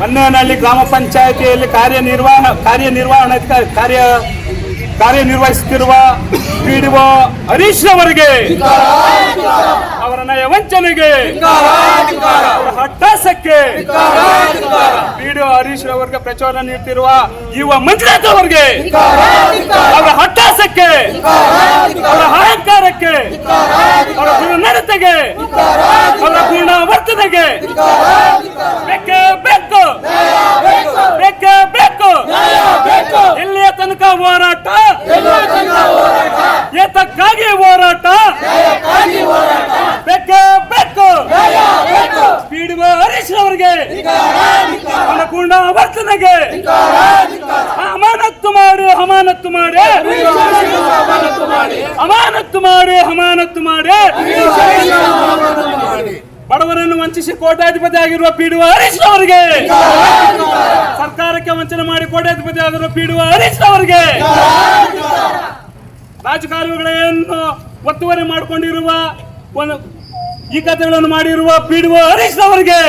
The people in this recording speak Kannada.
ಮನ್ನೇನಹಳ್ಳಿ ಗ್ರಾಮ ಪಂಚಾಯಿತಿಯಲ್ಲಿ ಕಾರ್ಯನಿರ್ವಹಿಸುತ್ತಿರುವ ಪಿಡಿಒ ಹರೀಶ್ ಅವರಿಗೆ, ಅವರ ನಯ ವಂಚನೆಗೆ, ಅವರ ಹಠಾಸಕ್ಕೆ, ಪಿಡಿಒ ಹರೀಶ್ ಅವರಿಗೆ ಪ್ರಚೋದನೆ ನೀಡುತ್ತಿರುವ ಯುವ ಮಂಜುನಾಥ್ ಅವರಿಗೆ, ಅವರ ಹಠಾಸಕ್ಕೆ, ಅವರ ಅಹಂಕಾರಕ್ಕೆ, ಅವರ ದುರ್ನಡತೆಗೆ, ಅವರ ಗುಣವರ್ತನೆಗೆ ಬೇಕೇ ಬೇಕು, ಬೇಕೇ ಬೇಕು. ಎಲ್ಲಿಯ ತನಕ ಹೋರಾಟ, ಏತಕ್ಕಾಗಿ ಹೋರಾಟ, ಬೇಕೇ ಬೇಕು. ಪಿಡಿಒ ಹರೀಶ್ ಅವರಿಗೆ, ಅವರ ಗುಣವರ್ತನೆಗೆ ಅಮಾನತ್ತು ಮಾಡಿ, ಅಮಾನತ್ತು ಮಾಡಿ, ಅಮಾನತ್ತು ಮಾಡಿ, ಅಮಾನತ್ತು ಮಾಡಿ. ಬಡವರನ್ನು ವಂಚಿಸಿ ಕೋಟ್ಯಾಧಿಪತಿ ಆಗಿರುವ ಪಿಡಿಒ ಹರೀಶ್ ಅವರಿಗೆ, ಸರ್ಕಾರಕ್ಕೆ ವಂಚನೆ ಮಾಡಿ ಕೋಟ್ಯಾಧಿಪತಿ ಆಗಿರುವ ಪಿಡಿಒ ಹರೀಶ್ ಅವರಿಗೆ, ರಾಜಕಾಲುವೆಗಳನ್ನು ಒತ್ತುವರಿ ಮಾಡಿಕೊಂಡಿರುವ ಈ ಕಥೆಗಳನ್ನು ಮಾಡಿರುವ ಪಿಡಿಒ ಹರೀಶ್ ಅವರಿಗೆ